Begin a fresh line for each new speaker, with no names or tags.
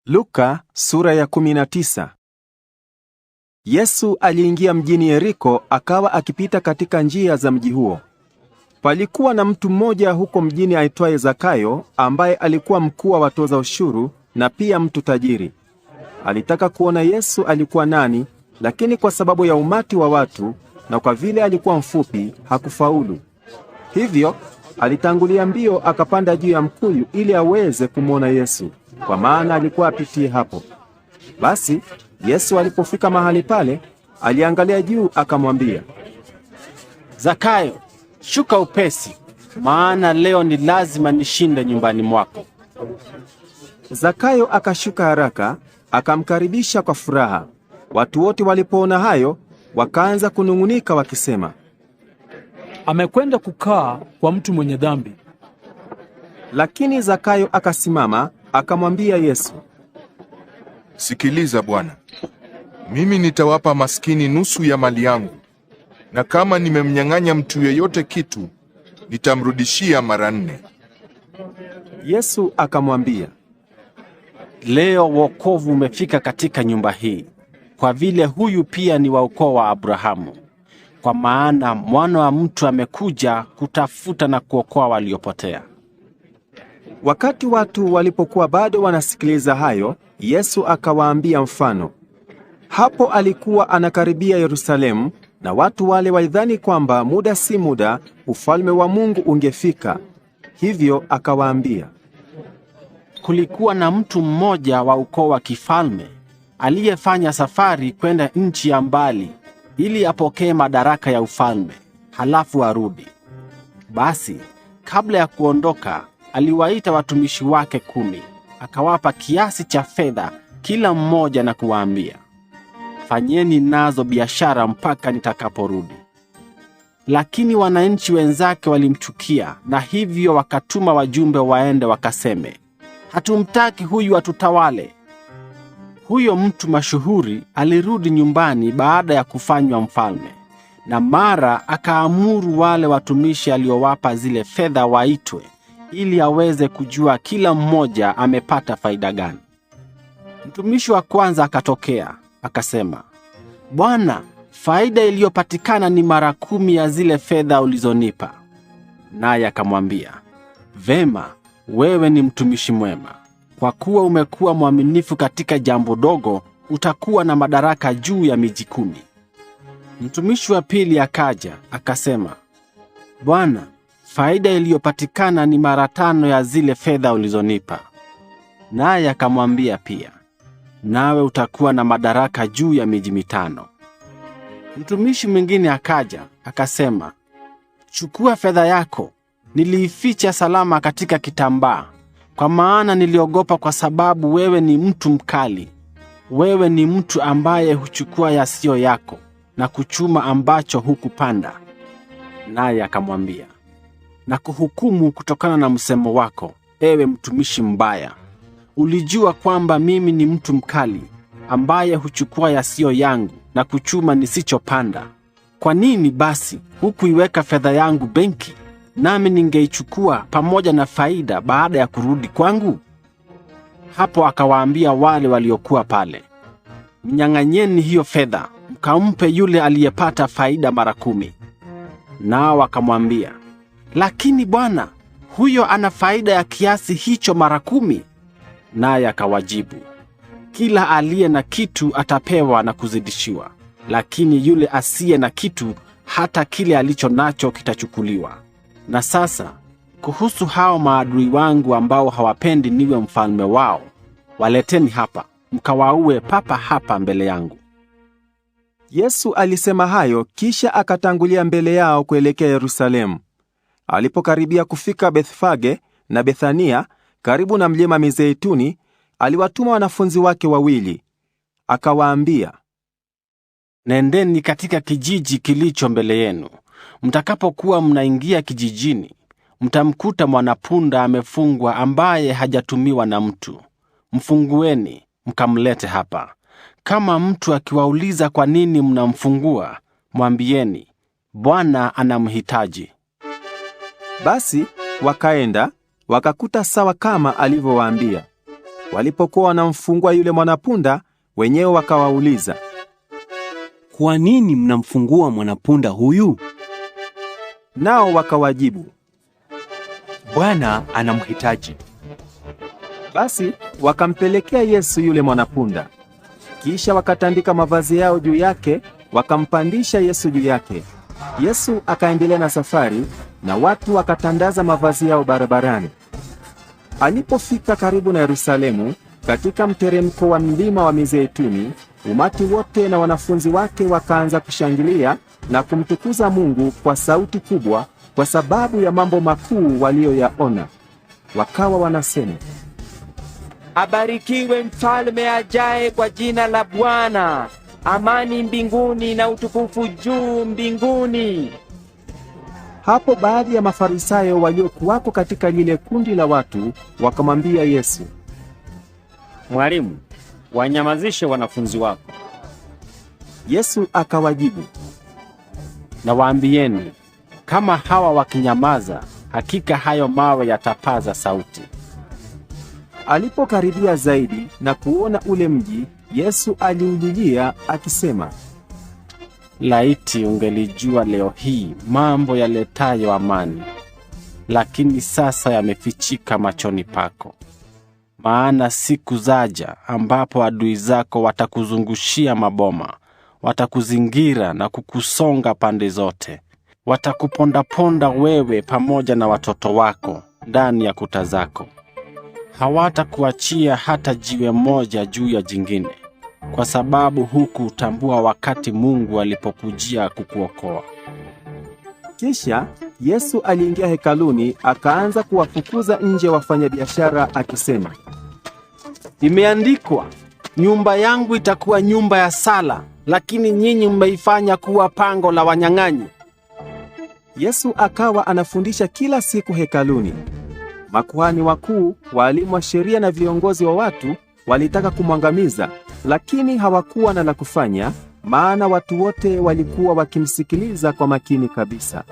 Luka sura ya 19. Yesu aliingia mjini Yeriko, akawa akipita katika njia za mji huo. Palikuwa na mtu mmoja huko mjini aitwaye Zakayo, ambaye alikuwa mkuu wa watoza ushuru na pia mtu tajiri. Alitaka kuona Yesu alikuwa nani, lakini kwa sababu ya umati wa watu na kwa vile alikuwa mfupi, hakufaulu. Hivyo alitangulia mbio akapanda juu ya mkuyu ili aweze kumwona Yesu, kwa maana alikuwa apitie hapo. Basi Yesu alipofika mahali pale, aliangalia juu akamwambia,
Zakayo, shuka upesi, maana leo ni lazima nishinde nyumbani mwako.
Zakayo akashuka haraka, akamkaribisha kwa furaha. Watu wote walipoona hayo, wakaanza kunung'unika wakisema,
amekwenda kukaa kwa mtu mwenye dhambi.
Lakini Zakayo akasimama, akamwambia Yesu,
Sikiliza Bwana, mimi nitawapa maskini nusu ya mali yangu, na kama nimemnyang'anya mtu yeyote kitu, nitamrudishia mara 4.
Yesu akamwambia,
Leo wokovu umefika katika nyumba hii, kwa vile huyu pia ni wa ukoo wa Abrahamu. Kwa maana Mwana wa Mtu amekuja kutafuta na kuokoa waliopotea.
Wakati watu walipokuwa bado wanasikiliza hayo, Yesu akawaambia mfano. Hapo alikuwa anakaribia Yerusalemu, na watu wale walidhani kwamba muda si muda ufalme wa Mungu ungefika. Hivyo akawaambia,
Kulikuwa na mtu mmoja wa ukoo wa kifalme aliyefanya safari kwenda nchi ya mbali ili apokee madaraka ya ufalme, halafu arudi. Basi kabla ya kuondoka, aliwaita watumishi wake 10, akawapa kiasi cha fedha kila mmoja na kuwaambia, Fanyeni nazo biashara mpaka nitakaporudi. Lakini wananchi wenzake walimchukia, na hivyo wakatuma wajumbe waende wakaseme, Hatumtaki huyu atutawale. Huyo mtu mashuhuri alirudi nyumbani baada ya kufanywa mfalme, na mara akaamuru wale watumishi aliowapa zile fedha waitwe, ili aweze kujua kila mmoja amepata faida gani. Mtumishi wa kwanza akatokea, akasema, Bwana, faida iliyopatikana ni mara 10 ya zile fedha ulizonipa. Naye akamwambia, Vema, wewe ni mtumishi mwema. Kwa kuwa umekuwa mwaminifu katika jambo dogo, utakuwa na madaraka juu ya miji 10. Mtumishi wa pili akaja, akasema, Bwana, faida iliyopatikana ni mara 5 ya zile fedha ulizonipa. Naye akamwambia pia, nawe utakuwa na madaraka juu ya miji 5. Mtumishi mwingine akaja, akasema, Chukua fedha yako, niliificha salama katika kitambaa, kwa maana niliogopa kwa sababu wewe ni mtu mkali. Wewe ni mtu ambaye huchukua yasiyo yako na kuchuma ambacho hukupanda. Naye akamwambia, na kuhukumu kutokana na msemo wako, ewe mtumishi mbaya. Ulijua kwamba mimi ni mtu mkali, ambaye huchukua yasiyo yangu na kuchuma nisichopanda. Kwa nini basi hukuiweka fedha yangu benki, nami ningeichukua pamoja na faida baada ya kurudi kwangu? Hapo akawaambia wale waliokuwa pale, Mnyang'anyeni hiyo fedha, mkampe yule aliyepata faida mara 10. Nao wakamwambia, Lakini Bwana, huyo ana faida ya kiasi hicho mara 10. Naye akawajibu, Kila aliye na kitu atapewa na kuzidishiwa, lakini yule asiye na kitu, hata kile alicho nacho kitachukuliwa. Na sasa, kuhusu hao maadui wangu ambao hawapendi niwe mfalme wao, waleteni hapa, mkawaue papa hapa mbele yangu.
Yesu alisema hayo, kisha akatangulia mbele yao kuelekea Yerusalemu. Alipokaribia kufika Bethfage na Bethania, karibu na mlima Mizeituni, aliwatuma wanafunzi wake 2. Akawaambia,
Nendeni katika kijiji kilicho mbele yenu. Mtakapokuwa mnaingia kijijini, mtamkuta mwanapunda amefungwa ambaye hajatumiwa na mtu. Mfungueni, mkamlete hapa. Kama mtu akiwauliza kwa nini mnamfungua, mwambieni, Bwana anamhitaji.
Basi wakaenda, wakakuta sawa kama alivyowaambia. Walipokuwa wanamfungua yule mwanapunda, wenyewe wakawauliza,
"Kwa nini mnamfungua mwanapunda huyu?"
Nao wakawajibu,
"Bwana anamhitaji."
Basi wakampelekea Yesu yule mwanapunda. Kisha wakatandika mavazi yao juu yake, wakampandisha Yesu juu yake. Yesu akaendelea na safari, na watu wakatandaza mavazi yao barabarani. Alipofika karibu na Yerusalemu, katika mteremko wa mlima wa Mizeituni, umati wote na wanafunzi wake wakaanza kushangilia na kumtukuza Mungu kwa sauti kubwa kwa sababu ya mambo makuu waliyoyaona. Wakawa wanasema,
"Abarikiwe mfalme ajaye kwa jina la Bwana. Amani mbinguni na utukufu juu mbinguni."
Hapo baadhi ya Mafarisayo waliokuwako katika lile kundi la watu wakamwambia Yesu,
"Mwalimu, wanyamazishe wanafunzi wako."
Yesu akawajibu,
Nawaambieni, kama hawa wakinyamaza, hakika hayo mawe yatapaza sauti.
Alipokaribia zaidi na kuona ule mji, Yesu aliulilia akisema,
Laiti ungelijua leo hii mambo yaletayo amani, lakini sasa yamefichika machoni pako. Maana siku zaja ambapo adui zako watakuzungushia maboma, watakuzingira na kukusonga pande zote. Watakuponda-ponda wewe pamoja na watoto wako ndani ya kuta zako. Hawatakuachia hata jiwe moja juu ya jingine, kwa sababu hukutambua wakati Mungu alipokujia kukuokoa.
Kisha Yesu aliingia hekaluni, akaanza kuwafukuza nje wafanyabiashara akisema,
Imeandikwa, nyumba yangu itakuwa nyumba ya sala, lakini nyinyi mmeifanya kuwa pango la wanyang'anyi.
Yesu akawa anafundisha kila siku hekaluni. Makuhani wakuu, walimu wa sheria na viongozi wa watu walitaka kumwangamiza, lakini hawakuwa na la kufanya, maana watu wote walikuwa wakimsikiliza kwa makini kabisa.